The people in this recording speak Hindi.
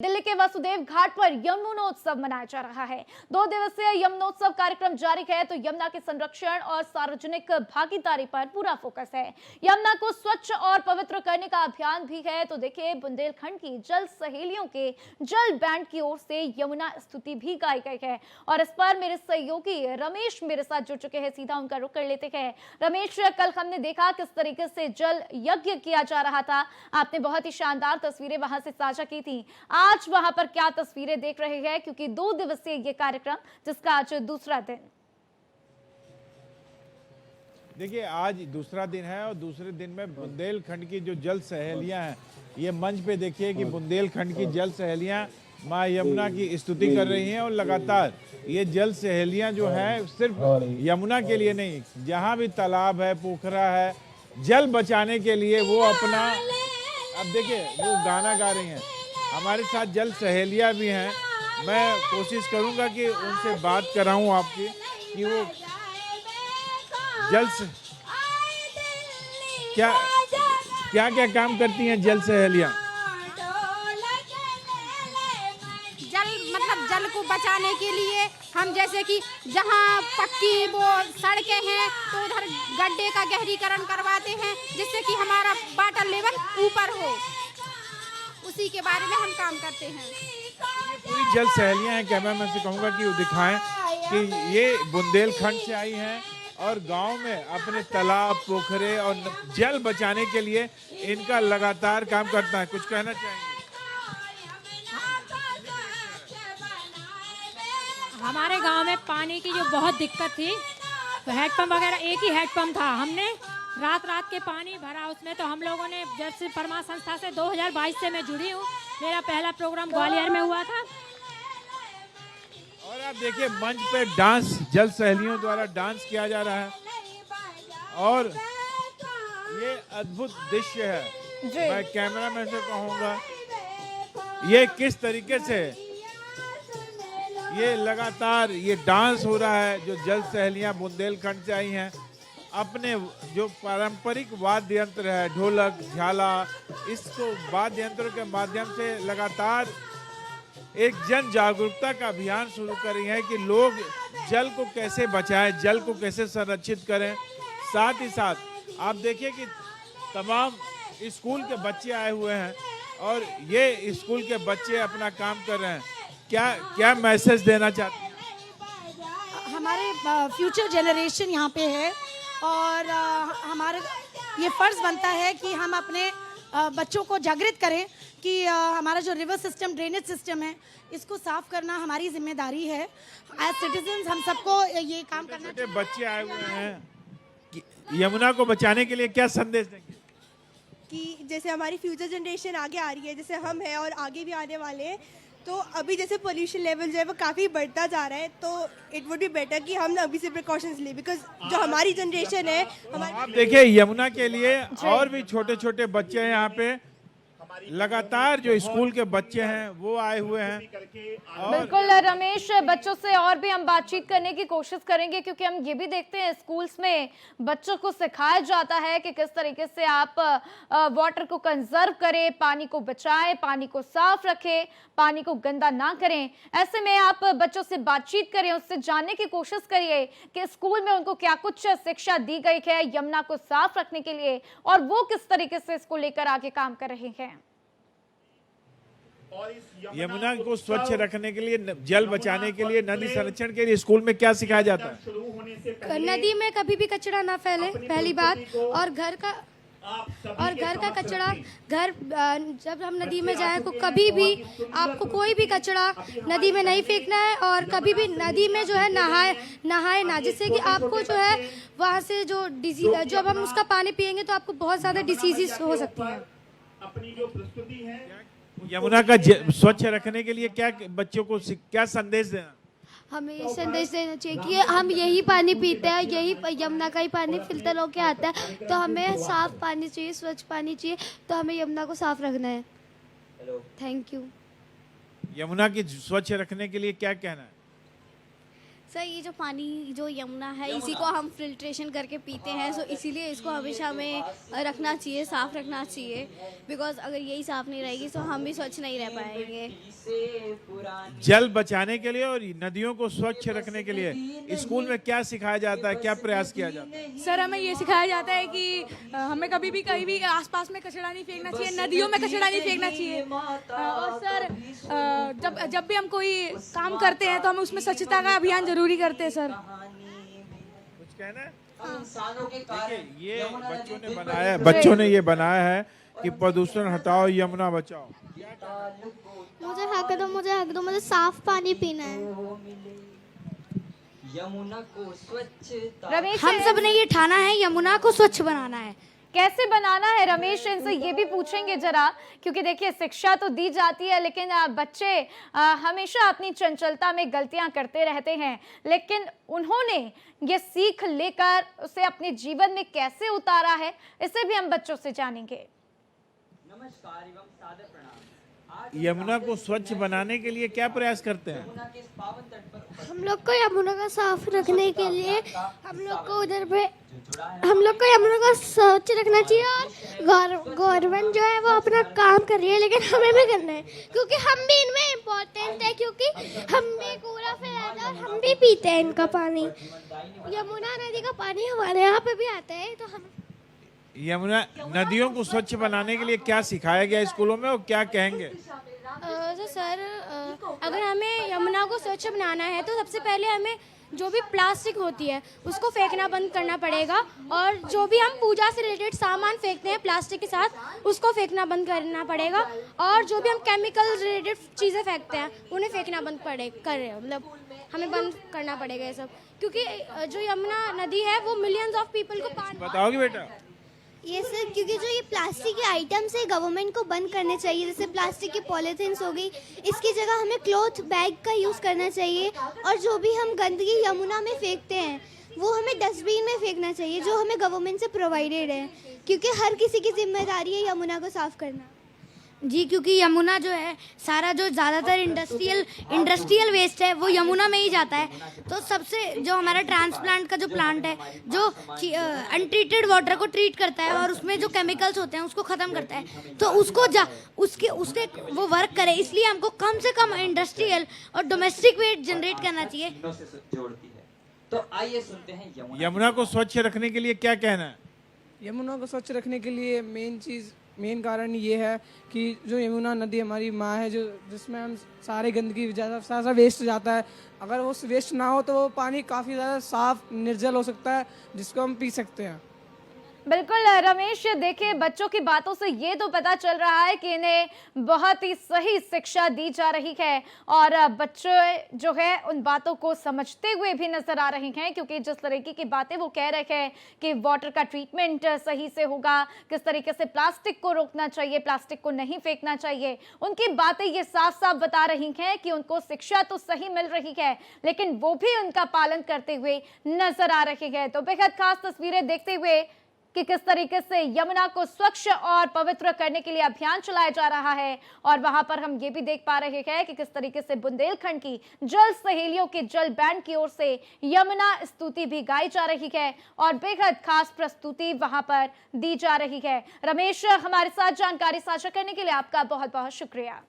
दिल्ली के वसुदेव घाट पर यमुनोत्सव मनाया जा रहा है। 2 दिवसीय यमुनोत्सव कार्यक्रम जारी है तो यमुना के संरक्षण और सार्वजनिक भागीदारी पर पूरा फोकस है। यमुना को स्वच्छ और पवित्र करने का अभियान भी है। तो देखिए, बुंदेलखंड की जल सहेलियों के जल बैंड की ओर से यमुना स्तुति भी गाई गई है और इस पर मेरे सहयोगी रमेश मेरे साथ जुड़ चुके हैं। सीधा उनका रुख कर लेते हैं। रमेश, कल हमने देखा किस तरीके से जल यज्ञ किया जा रहा था। आपने बहुत ही शानदार तस्वीरें वहां से साझा की थी। आज वहां पर क्या तस्वीरें देख रहे हैं, क्योंकि 2 दिवसीय ये कार्यक्रम जिसका आज दूसरा दिन। देखिए, आज दूसरा दिन है और दूसरे दिन में बुंदेलखंड की जो जल सहेलियां हैं, ये मंच पे देखिए कि बुंदेलखंड की जल सहेलियां मां यमुना की स्तुति कर रही हैं और लगातार ये जल सहेलियां जो है सिर्फ यमुना के लिए नहीं, जहां भी तालाब है, पोखरा है, जल बचाने के लिए वो अपना, अब देखिए वो गाना गा रही हैं। हमारे साथ जल सहेलियां भी हैं। मैं कोशिश करूंगा कि उनसे बात कराऊं आपकी कि वो जल से क्या क्या क्या काम करती हैं जल सहेलियां। जल को बचाने के लिए हम जैसे कि जहाँ पक्की वो सड़कें हैं तो उधर गड्ढे का गहरीकरण करवाते हैं जिससे कि हमारा वाटर लेवल ऊपर हो, उसी के बारे में हम काम करते हैं। पूरी जल सहेलियां हैं। कैमरा मैन से कहूंगा कि वो दिखाएं कि ये बुंदेलखंड से आई हैं और गांव में अपने तालाब, पोखरे और जल बचाने के लिए इनका लगातार काम करता है। कुछ कहना चाहेंगे? हमारे गांव में पानी की जो बहुत दिक्कत थी, तो हेडपम्प वगैरह, एक ही हेडपम्प था। हमने रात के पानी भरा उसमें, तो हम लोगों ने जल परमा संस्था से 2022 से मैं जुड़ी हूँ। मेरा पहला प्रोग्राम ग्वालियर में हुआ था। और आप देखिए मंच पे डांस, जल सहेलियों द्वारा डांस किया जा रहा है और ये अद्भुत दृश्य है। मैं कैमरामैन से कहूँगा ये किस तरीके से ये लगातार ये डांस हो रहा है। जो जल सहेलियां बुंदेलखंड से आई हैं, अपने जो पारंपरिक वाद्य यंत्र है, ढोलक, झाला, इसको वाद्य यंत्रों के माध्यम से लगातार एक जन जागरूकता का अभियान शुरू कर रही है कि लोग जल को कैसे बचाएं, जल को कैसे संरक्षित करें। साथ ही साथ आप देखिए कि तमाम स्कूल के बच्चे आए हुए हैं और ये स्कूल के बच्चे अपना काम कर रहे हैं। क्या मैसेज देना चाहते हैं? हमारे फ्यूचर जनरेशन यहाँ पे है और हमारे ये फर्ज बनता है कि हम अपने बच्चों को जागृत करें कि हमारा जो रिवर सिस्टम, ड्रेनेज सिस्टम है, इसको साफ करना हमारी जिम्मेदारी है। एज सिटीजन्स हम सबको ये काम करना चाहिए। बच्चे आए हुए हैं, यमुना को बचाने के लिए क्या संदेश देंगे? कि जैसे हमारी फ्यूचर जनरेशन आगे आ रही है, जैसे हम हैं और आगे भी आने वाले हैं, तो अभी जैसे पोल्यूशन लेवल जो है वो काफ़ी बढ़ता जा रहा है, तो इट वुड बी बेटर कि हम अभी से प्रिकॉशंस लें, बिकॉज जो हमारी जनरेशन है आप देखिए यमुना के लिए और भी छोटे छोटे बच्चे हैं यहाँ पे। लगातार जो स्कूल के बच्चे हैं वो आए हुए हैं। बिल्कुल रमेश, बच्चों से और भी हम बातचीत करने की कोशिश करेंगे, क्योंकि हम ये भी देखते हैं स्कूल्स में बच्चों को सिखाया जाता है कि किस तरीके से आप वाटर को कंजर्व करें, पानी को बचाएं, पानी को साफ रखें, पानी को गंदा ना करें। ऐसे में आप बच्चों से बातचीत करें, उससे जानने की कोशिश करिए कि स्कूल में उनको क्या कुछ शिक्षा दी गई है यमुना को साफ रखने के लिए और वो किस तरीके से इसको लेकर आगे काम कर रहे हैं। यमुना को स्वच्छ रखने के लिए, जल बचाने के लिए, नदी संरक्षण के लिए स्कूल में क्या सिखाया जाता है? नदी में कभी भी कचरा ना फैले, पहली बात। और घर का कचरा, जब हम नदी में जाएं तो कभी भी आपको कोई भी कचरा नदी में नहीं फेंकना है और कभी भी नदी में जो है नहाए ना, जिससे कि आपको जो है वहाँ से जो डिजीज, जब हम उसका पानी पिएंगे तो आपको बहुत ज़्यादा डिसीजेस हो सकती हैं। अपनी जो प्रस्तुति है यमुना का स्वच्छ रखने के लिए क्या बच्चों को क्या संदेश देना? हमें ये संदेश देना चाहिए कि हम यही पानी पीते हैं, यही यमुना का ही पानी फिल्टर होके आता है, तो हमें साफ पानी चाहिए, स्वच्छ पानी चाहिए, तो हमें यमुना को साफ रखना है। Thank you. यमुना की स्वच्छ रखने के लिए क्या कहना है? सर ये जो पानी जो यमुना है इसी को हम फिल्ट्रेशन करके पीते हैं, सो इसीलिए इसको हमेशा हमें रखना चाहिए, साफ़ रखना चाहिए। बिकॉज अगर यही साफ़ नहीं रहेगी तो हम भी स्वच्छ नहीं रह पाएंगे। जल बचाने के लिए और नदियों को स्वच्छ रखने के लिए स्कूल में क्या सिखाया जाता है, क्या प्रयास किया जाता है? सर हमें ये सिखाया जाता है कि हमें कभी भी कहीं भी आसपास में कचरा नहीं फेंकना चाहिए, नदियों में कचरा नहीं फेंकना चाहिए। और सर जब भी हम कोई काम करते हैं तो हम उसमें स्वच्छता का अभियान जरूरी करते हैं। सर कुछ कहना है? देखिए, ये बच्चों ने ये बनाया है कि प्रदूषण हटाओ, यमुना बचाओ। मुझे हक दो, मुझे साफ पानी पीना है। यमुना को स्वच्छ रमेश, हम सब ने ये ठाना है यमुना को स्वच्छ बनाना है। कैसे बनाना है रमेश, इनसे ये भी पूछेंगे जरा, क्योंकि देखिए शिक्षा तो दी जाती है लेकिन बच्चे हमेशा अपनी चंचलता में गलतियां करते रहते हैं, लेकिन उन्होंने ये सीख लेकर उसे अपने जीवन में कैसे उतारा है, इसे भी हम बच्चों से जानेंगे। नमस्कार एवं सादर प्रणाम। यमुना को स्वच्छ बनाने के लिए क्या प्रयास करते हैं? यमुना के इस पावन तट पर हम लोग को यमुना को साफ रखने के लिए हम लोग को यमुना को स्वच्छ रखना चाहिए। और गवर्नमेंट जो है वो अपना काम कर रही है, लेकिन हमें भी करना है क्योंकि हम भी इनमें इम्पोर्टेंट है, क्योंकि हम भी कूड़ा फैलाते हैं और हम भी पीते हैं इनका पानी। यमुना नदी का पानी हमारे यहाँ पे भी आता है, तो हम यमुना नदियों को स्वच्छ बनाने के लिए क्या सिखाया गया स्कूलों में और क्या कहेंगे? तो सर अगर हमें यमुना को स्वच्छ बनाना है तो सबसे पहले हमें जो भी प्लास्टिक होती है उसको फेंकना बंद करना पड़ेगा, और जो भी हम पूजा से रिलेटेड सामान फेंकते हैं प्लास्टिक के साथ उसको फेंकना बंद करना पड़ेगा, और जो भी हम केमिकल रिलेटेड चीज़ें फेंकते हैं उन्हें फेंकना बंद मतलब हमें बंद करना पड़ेगा ये सब, क्योंकि जो यमुना नदी है वो मिलियंस ऑफ पीपल को पानी। बताओगे बेटा? ये सर क्योंकि जो ये प्लास्टिक के आइटम्स है गवर्नमेंट को बंद करने चाहिए, जैसे प्लास्टिक की पॉलीथीन्स हो गई, इसकी जगह हमें क्लॉथ बैग का यूज़ करना चाहिए। और जो भी हम गंदगी यमुना में फेंकते हैं वो हमें डस्टबिन में फेंकना चाहिए, जो हमें गवर्नमेंट से प्रोवाइडेड है, क्योंकि हर किसी की जिम्मेदारी है यमुना को साफ़ करना। जी, क्योंकि यमुना जो है सारा जो ज़्यादातर इंडस्ट्रियल वेस्ट है वो यमुना में ही जाता है। तो सबसे जो हमारा ट्रांसप्लांट का जो प्लांट है जो अनट्रीटेड वाटर को ट्रीट करता है और उसमें जो केमिकल्स होते हैं उसको ख़त्म करता है, तो उसके वो वर्क करे, इसलिए हमको कम से कम इंडस्ट्रियल और डोमेस्टिक वेस्ट जनरेट करना चाहिए। जोड़ती है। तो आइए सुनते हैं यमुना को स्वच्छ रखने के लिए क्या कहना है? यमुना को स्वच्छ रखने के लिए मेन कारण ये है कि जो यमुना नदी हमारी माँ है, जिसमें हम सारे गंदगी ज़्यादा वेस्ट जाता है, अगर वो वेस्ट ना हो तो वो पानी काफ़ी ज़्यादा साफ निर्जल हो सकता है, जिसको हम पी सकते हैं। बिल्कुल रमेश, देखिए बच्चों की बातों से ये तो पता चल रहा है कि इन्हें बहुत ही सही शिक्षा दी जा रही है और बच्चे जो है उन बातों को समझते हुए भी नजर आ रहे हैं, क्योंकि जिस तरीके की बातें वो कह रहे हैं कि वाटर का ट्रीटमेंट सही से होगा, किस तरीके से प्लास्टिक को रोकना चाहिए, प्लास्टिक को नहीं फेंकना चाहिए, उनकी बातें ये साफ साफ बता रही हैं कि उनको शिक्षा तो सही मिल रही है लेकिन वो भी उनका पालन करते हुए नजर आ रहे हैं। तो बेहद खास तस्वीरें देखते हुए कि किस तरीके से यमुना को स्वच्छ और पवित्र करने के लिए अभियान चलाया जा रहा है, और वहां पर हम ये भी देख पा रहे हैं कि किस तरीके से बुंदेलखंड की जल सहेलियों के जल बैंड की ओर से यमुना स्तुति भी गाई जा रही है और बेहद खास प्रस्तुति वहां पर दी जा रही है। रमेश, हमारे साथ जानकारी साझा करने के लिए आपका बहुत बहुत शुक्रिया।